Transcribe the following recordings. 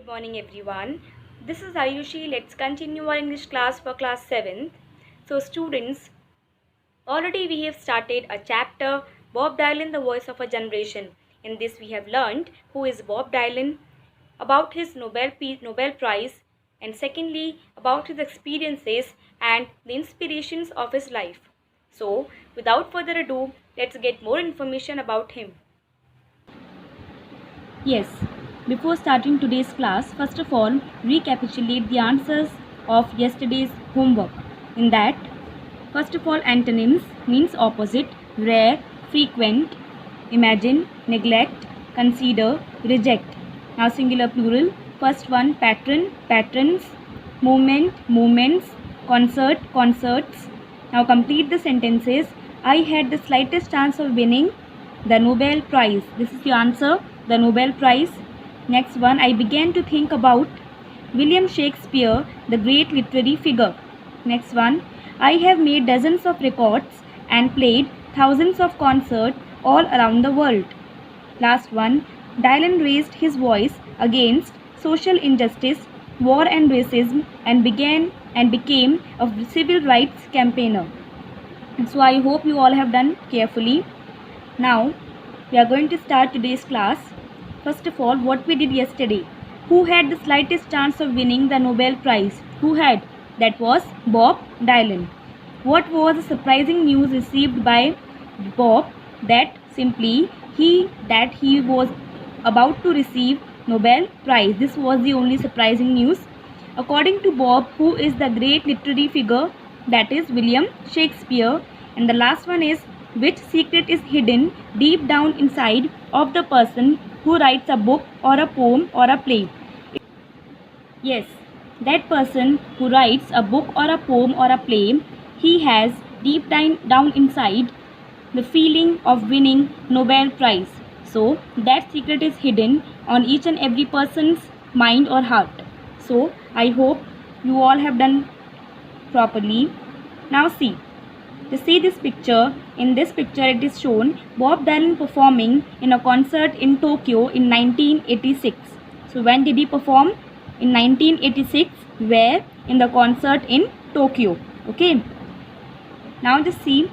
Good morning everyone. This is Ayushi. Let's continue our English class for class 7th. So students, already we have started a chapter, Bob Dylan, the voice of a generation. In this we have learned who is Bob Dylan, about his Nobel Prize, and secondly about his experiences and the inspirations of his life. So without further ado, let's get more information about him. Yes, before starting today's class, first of all, recapitulate the answers of yesterday's homework. In that, first of all, antonyms means opposite, rare, frequent, imagine, neglect, consider, reject. Now singular plural, first one, patron, patrons, movement, movements, concert, concerts. Now complete the sentences. I had the slightest chance of winning the Nobel Prize. This is the answer, the Nobel Prize. Next one, I began to think about William Shakespeare, the great literary figure. Next one, I have made dozens of records and played thousands of concerts all around the world. Last one, Dylan raised his voice against social injustice, war and racism, and became a civil rights campaigner. So I hope you all have done carefully. Now we are going to start today's class. First of all, what we did yesterday. Who had the slightest chance of winning the Nobel Prize? Who had? That was Bob Dylan. What was the surprising news received by Bob? That simply he was about to receive Nobel Prize. This was the only surprising news. According to Bob, who is the great literary figure? That is William Shakespeare. And the last one is, which secret is hidden deep down inside of the person who writes a book or a poem or a play? Yes, that person who writes a book or a poem or a play, he has deep down inside the feeling of winning Nobel Prize. So that secret is hidden on each and every person's mind or heart. So I hope you all have done properly. Now see. To see this picture, in this picture it is shown Bob Dylan performing in a concert in Tokyo in 1986. So when did he perform? In 1986. Where? In the concert in Tokyo. Okay. Now just see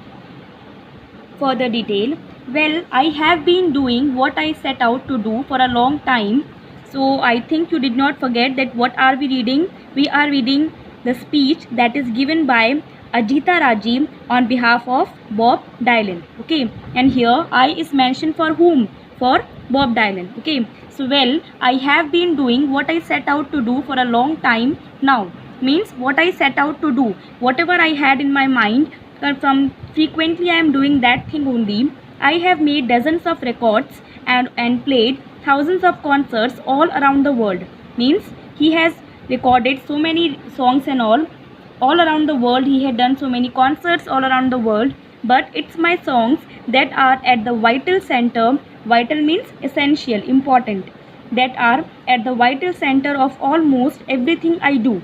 further detail. Well, I have been doing what I set out to do for a long time. So I think you did not forget that what are we reading? We are reading the speech that is given by Ajita Raji on behalf of Bob Dylan. Okay, and here I is mentioned for whom? For Bob Dylan. Okay, so well, I have been doing what I set out to do for a long time now. Means what I set out to do, whatever I had in my mind, from frequently I am doing that thing only. I have made dozens of records and played thousands of concerts all around the world. Means he has recorded so many songs and all around the world. He had done so many concerts all around the world, but it's my songs that are at the vital center. Vital means essential, important, that are at the vital center of almost everything I do.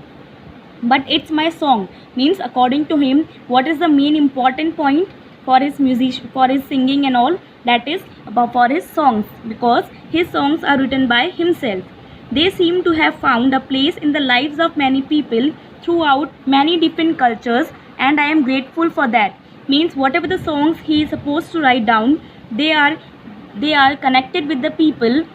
But it's my song, means according to him, what is the main important point for his music, for his singing and all? That is about for his songs, because his songs are written by himself. They seem to have found a place in the lives of many people throughout many different cultures, and I am grateful for that. Means whatever the songs he is supposed to write down, they are connected with the people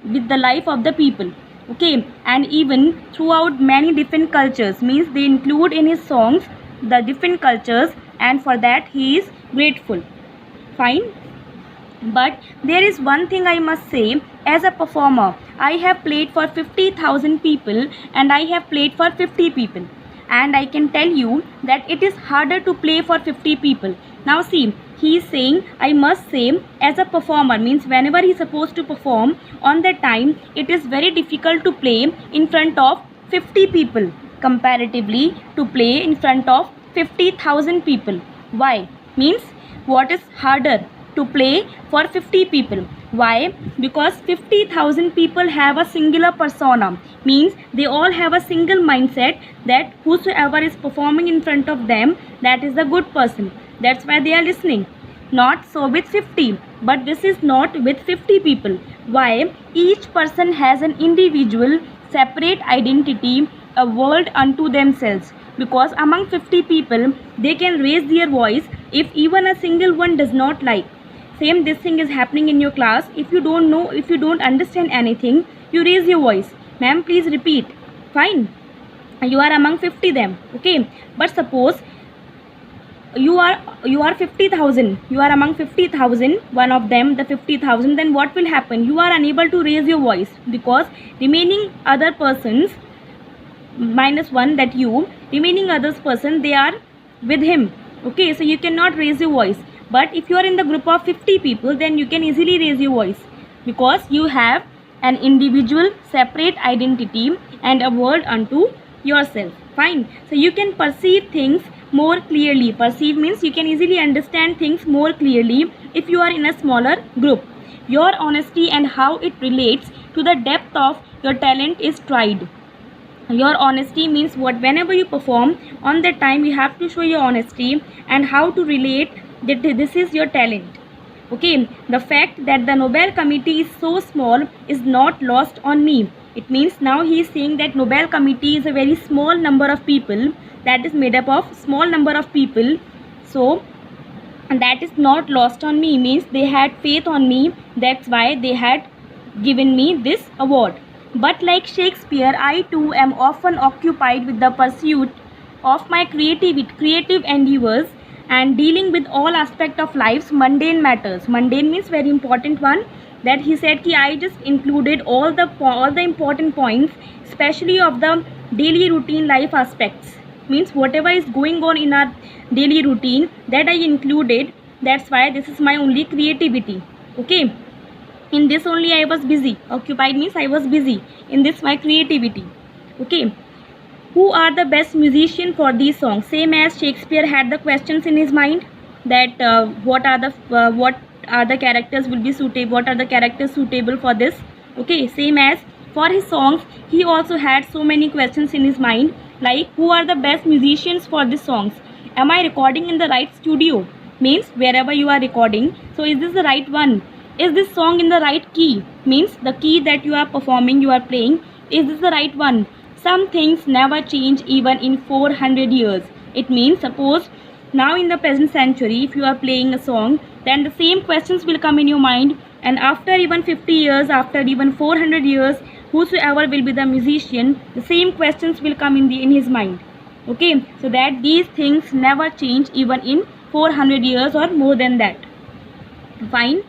with the life of the people. Okay, and even throughout many different cultures, means they include in his songs the different cultures, and for that he is grateful. Fine. But there is one thing I must say, as a performer, I have played for 50,000 people and I have played for 50 people. And I can tell you that it is harder to play for 50 people. Now see, he is saying, I must say, as a performer, means whenever he is supposed to perform, on that time, it is very difficult to play in front of 50 people comparatively to play in front of 50,000 people. Why? Means what is harder? To play for 50 people. Why? Because 50,000 people have a singular persona. Means they all have a single mindset that whosoever is performing in front of them, that is the good person. That's why they are listening. Not so with 50. But this is not with 50 people. Why? Each person has an individual separate identity, a world unto themselves. Because among 50 people, they can raise their voice if even a single one does not like. Same this thing is happening in your class. If you don't know, if you don't understand anything, you raise your voice. Ma'am, please repeat. Fine. You are among 50 them. Okay. But suppose you are 50,000, you are among 50,000, one of them, the 50,000, then what will happen? You are unable to raise your voice because remaining other persons minus one, that you, remaining others person, they are with him. Okay, so you cannot raise your voice. But if you are in the group of 50 people, then you can easily raise your voice because you have an individual separate identity and a world unto yourself. Fine. So you can perceive things more clearly. Perceive means you can easily understand things more clearly if you are in a smaller group. Your honesty and how it relates to the depth of your talent is tried. Your honesty means what, whenever you perform on that time, you have to show your honesty and how to relate that this is your talent. Okay, the fact that the Nobel committee is so small is not lost on me. It means now he is saying that Nobel committee is a very small number of people, that is made up of small number of people. So that is not lost on me, means they had faith on me, that's why they had given me this award. But like Shakespeare, I too am often occupied with the pursuit of my creative endeavors and dealing with all aspect of life's mundane matters. Mundane means very important one. That he said ki I just included all the important points, especially of the daily routine life aspects. Means whatever is going on in our daily routine, that I included. That's why this is my only creativity. Okay. In this only I was busy. Occupied means I was busy. In this my creativity. Okay. Who are the best musician for these songs? Same as Shakespeare had the questions in his mind, that what are the characters will be suitable, what are the characters suitable for this. Okay, same as for his songs, he also had so many questions in his mind, like who are the best musicians for these songs? Am I recording in the right studio? Means wherever you are recording, so is this the right one? Is this song in the right key? Means the key that you are performing, you are playing, is this the right one? Some things never change even in 400 years. It means suppose now in the present century, if you are playing a song, then the same questions will come in your mind, and after even 50 years, after even 400 years, whosoever will be the musician, the same questions will come in his mind. Okay, so that these things never change even in 400 years or more than that. Fine.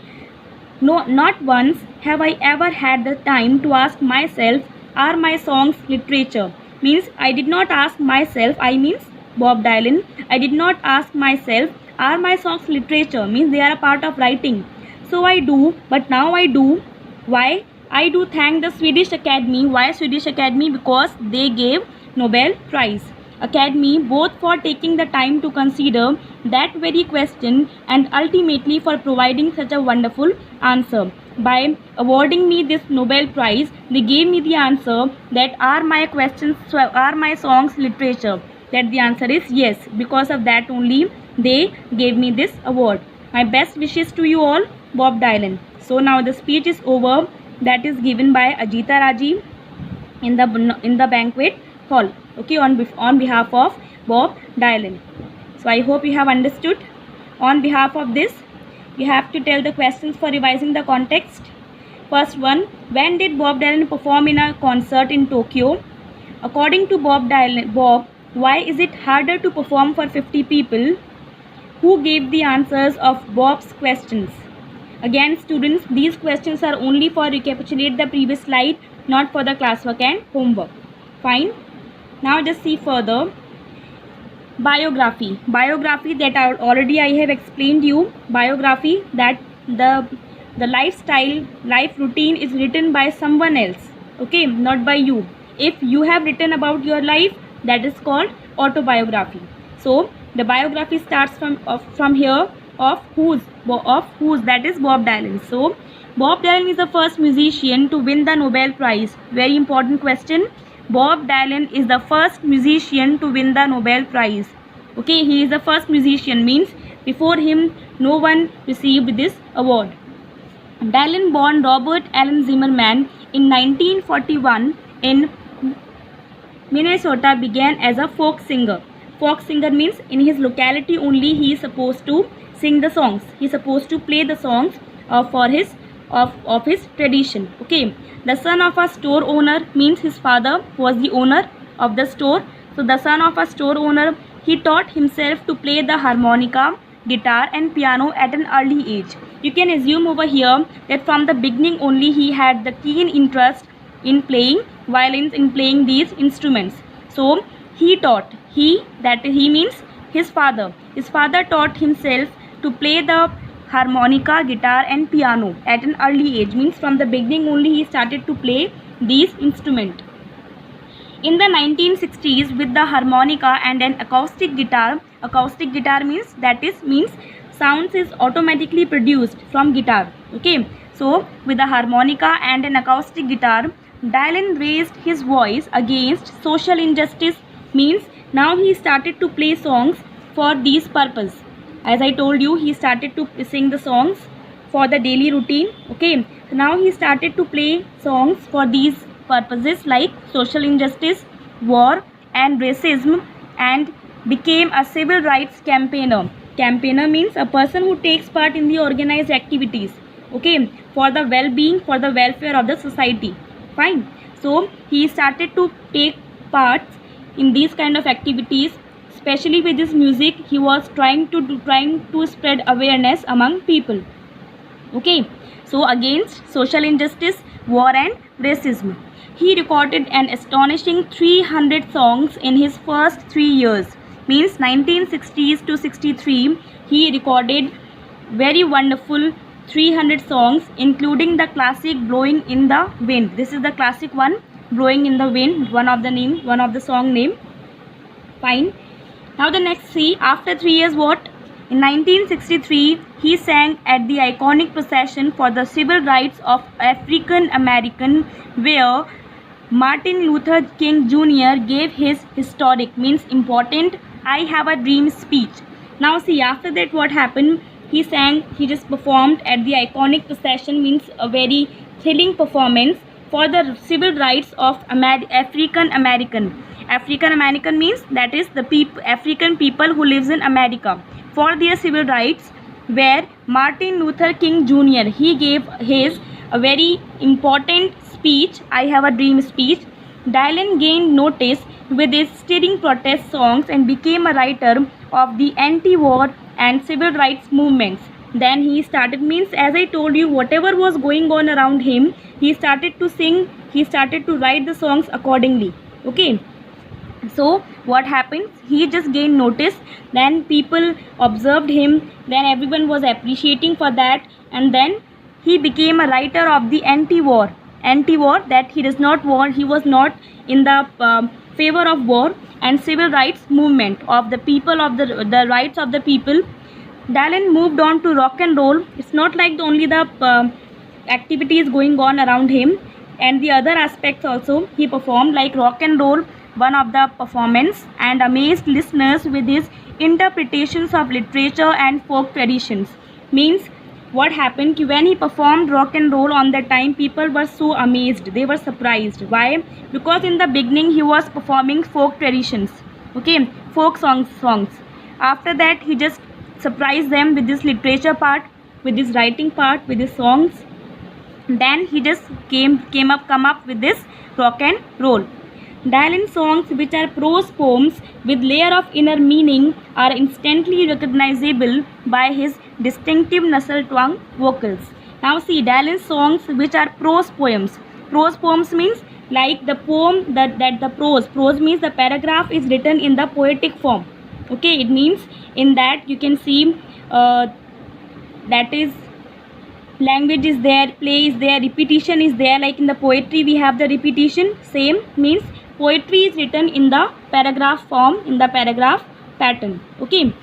No, not once have I ever had the time to ask myself, are my songs literature? Means I did not ask myself, I means Bob Dylan, I did not ask myself, are my songs literature? Means they are a part of writing. So I do, but now I do. Why? I do thank the Swedish Academy. Why Swedish Academy? Because they gave Nobel Prize. Academy both for taking the time to consider that very question and ultimately for providing such a wonderful answer. By awarding me this Nobel Prize, they gave me the answer that are my questions, are my songs literature? That the answer is yes. Because of that only they gave me this award. My best wishes to you all, Bob Dylan. So now the speech is over, that is given by Ajita Raji in the banquet hall. Okay, on behalf of Bob Dylan. So I hope you have understood. On behalf of this, you have to tell the questions for revising the context. First one, when did Bob Dylan perform in a concert in Tokyo? According to Bob, why is it harder to perform for 50 people? Who gave the answers of Bob's questions? Again, students, these questions are only for recapitulate the previous slide, not for the classwork and homework. Fine. Now just see further. Biography. Biography that I have explained you. Biography, that the lifestyle, life routine is written by someone else. Okay, not by you. If you have written about your life, that is called autobiography. So the biography starts from here of whose, that is Bob Dylan. So Bob Dylan is the first musician to win the Nobel Prize. Very important question. Bob Dylan is the first musician to win the Nobel Prize. Okay, he is the first musician, means before him no one received this award. Dylan born Robert Allen Zimmerman in 1941 in Minnesota began as a folk singer. Folk singer means in his locality only he is supposed to sing the songs. He is supposed to play the songs of his tradition. Okay. The son of a store owner means his father was the owner of the store. So the son of a store owner, he taught himself to play the harmonica, guitar and piano at an early age. You can assume over here that from the beginning only he had the keen interest in playing violins, in playing these instruments. So he taught, he means his father. His father taught himself to play the harmonica, guitar and piano at an early age, means from the beginning only he started to play these instruments. In the 1960s, with the harmonica and an acoustic guitar means sounds is automatically produced from guitar. Okay, so with the harmonica and an acoustic guitar, Dylan raised his voice against social injustice, means now he started to play songs for these purpose. As I told you, he started to sing the songs for the daily routine. Okay, so now he started to play songs for these purposes like social injustice, war and racism, and became a civil rights campaigner. Campaigner means a person who takes part in the organized activities, okay, for the well-being, for the welfare of the society. Fine. So he started to take part in these kind of activities. Especially with his music, he was trying to spread awareness among people. Okay, so against social injustice, war and racism. He recorded an astonishing 300 songs in his first 3 years. Means 1960s to 63, he recorded very wonderful 300 songs, including the classic Blowing in the Wind. This is the classic one, Blowing in the Wind, one of the song name. Fine. Now the next, see, after 3 years what? In 1963, he sang at the iconic procession for the civil rights of African American, where Martin Luther King Jr. gave his historic, means important, I Have a Dream speech. Now see, after that what happened? He just performed at the iconic procession, means a very thrilling performance for the civil rights of African American. African American means that is the African people who lives in America, for their civil rights, where Martin Luther King Jr. he gave his a very important speech, I Have a Dream speech. Dylan gained notice with his stirring protest songs and became a writer of the anti-war and civil rights movements. Then he started, means as I told you, whatever was going on around him, he started to sing, he started to write the songs accordingly. Okay. So what happened? He just gained notice, then people observed him, then everyone was appreciating for that, and then he became a writer of the anti-war, that he does not want, he was not in the favor of war and civil rights movement of the people, of the rights of the people. Dylan moved on to rock and roll. It's not like only the activities going on around him, and the other aspects also he performed, like rock and roll, one of the performance, and amazed listeners with his interpretations of literature and folk traditions. Means what happened, when he performed rock and roll on that time, people were so amazed, they were surprised. Why? Because in the beginning he was performing folk traditions, okay, folk songs. After that he just surprised them with this literature part, with this writing part, with his songs. Then he just come up with this rock and roll. Dylan songs, which are prose poems with layer of inner meaning, are instantly recognizable by his distinctive nasal twang vocals. Now see, Dylan songs which are prose poems. Prose poems means like the poem that the prose means the paragraph is written in the poetic form. Okay, it means in that you can see that is language is there, play is there, repetition is there. Like in the poetry we have the repetition. Same means poetry is written in the paragraph form, in the paragraph pattern. Okay,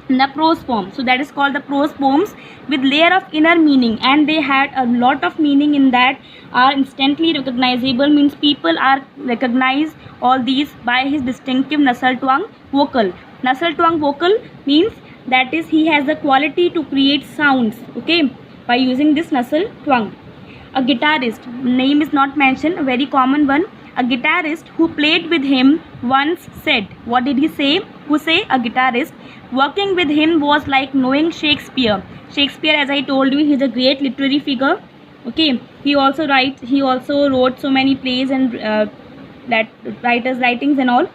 in the prose form. So that is called the prose poems with layer of inner meaning, and they had a lot of meaning in that, are instantly recognizable, means people are recognize all these by his distinctive nasal twang vocal. Nasal twang vocal means that is he has the quality to create sounds, okay, by using this nasal twang. A guitarist, name is not mentioned, a very common one, a guitarist who played with him once said. What did he say? Who say? A guitarist. Working with him was like knowing Shakespeare. Shakespeare, as I told you, he's a great literary figure. Okay, he also wrote so many plays and that writers' writings and all.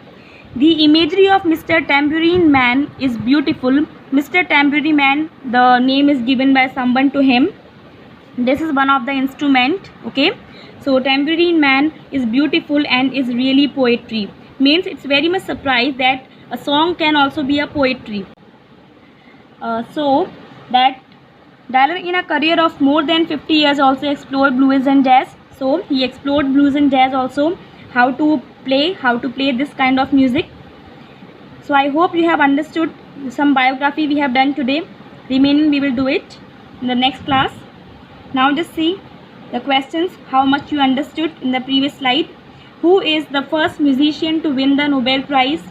The imagery of Mr. Tambourine Man is beautiful. Mr. Tambourine Man, the name is given by someone to him. This is one of the instrument. Okay, so Tambourine Man is beautiful and is really poetry. Means it's very much surprised that a song can also be a poetry. So that Dylan, in a career of more than 50 years, also explored blues and jazz. So he explored blues and jazz also, how to play this kind of music. So I hope you have understood some biography we have done today. Remaining we will do it in the next class. Now just see the questions, how much you understood in the previous slide. Who is the first musician to win the Nobel Prize?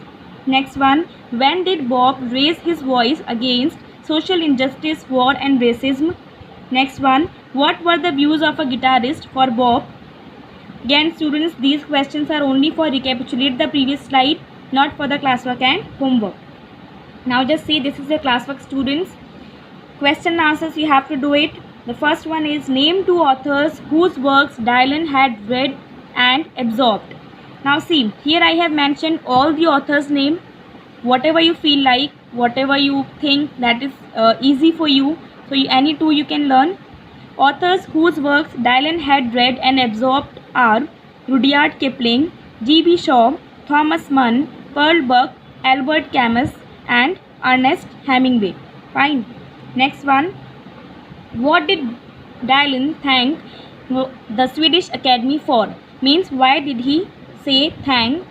Next one, when did Bob raise his voice against social injustice, war and racism? Next one, what were the views of a guitarist for Bob? Again students, these questions are only for recapitulate the previous slide, not for the classwork and homework. Now just see, this is the classwork students. Question and answers, you have to do it. The first one is, name two authors whose works Dylan had read and absorbed. Now see, here I have mentioned all the authors' name. Whatever you feel like, whatever you think that is easy for you, so any two you can learn. Authors whose works Dylan had read and absorbed are Rudyard Kipling, G.B. Shaw, Thomas Mann, Pearl Buck, Albert Camus and Ernest Hemingway. Fine. Next one, what did Dylan thank the Swedish Academy for? Means why did he say thank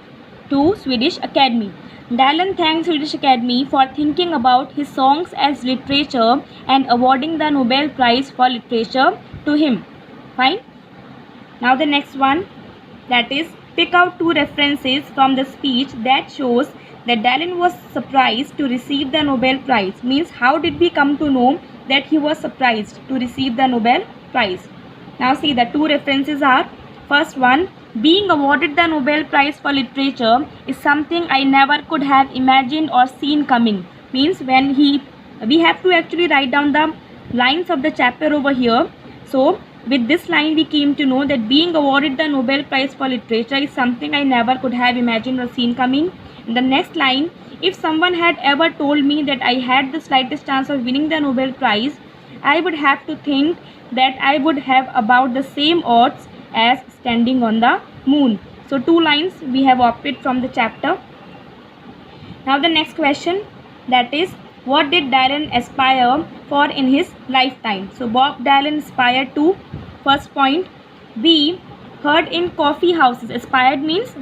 to Swedish Academy? Dylan thanked Swedish Academy for thinking about his songs as literature and awarding the Nobel Prize for Literature to him. Fine. Now the next one, that is, pick out two references from the speech that shows that Dylan was surprised to receive the Nobel Prize. Means how did we come to know that he was surprised to receive the Nobel Prize? Now see, the two references are, first one, being awarded the Nobel Prize for Literature is something I never could have imagined or seen coming. Means when we have to actually write down the lines of the chapter over here. So with this line we came to know that being awarded the Nobel Prize for Literature is something I never could have imagined or seen coming. In the next line, if someone had ever told me that I had the slightest chance of winning the Nobel Prize, I would have to think that I would have about the same odds as standing on the moon. So two lines we have opted from the chapter. Now the next question, that is, what did Dylan aspire for in his lifetime? So Bob Dylan aspired to, first point, be heard in coffee houses. Aspired means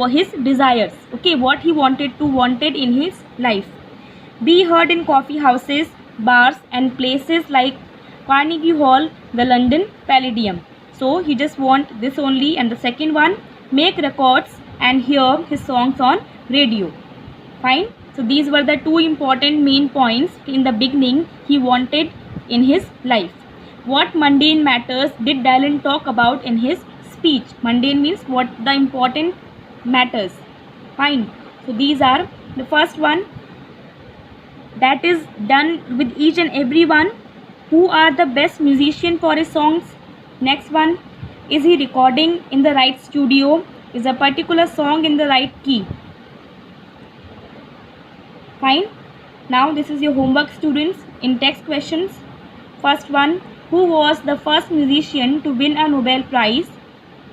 his desires. Okay, what he wanted in his life. Be heard in coffee houses, bars and places like Carnegie Hall, the London Palladium. So he just want this only. And the second one, make records and hear his songs on radio. Fine. So these were the two important main points in the beginning he wanted in his life. What mundane matters did Dylan talk about in his speech? Mundane means what the important matters. Fine. So these are the first one, that is done with each and every one. Who are the best musician for his songs? Next one, is he recording in the right studio? Is a particular song in the right key? Fine. Now this is your homework students in text questions. First one, who was the first musician to win a Nobel Prize?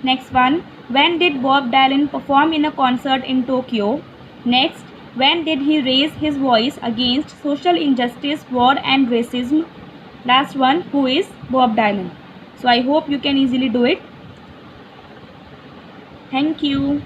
Next one, when did Bob Dylan perform in a concert in Tokyo? Next, when did he raise his voice against social injustice, war and racism? Last one, who is Bob Dylan? So I hope you can easily do it. Thank you.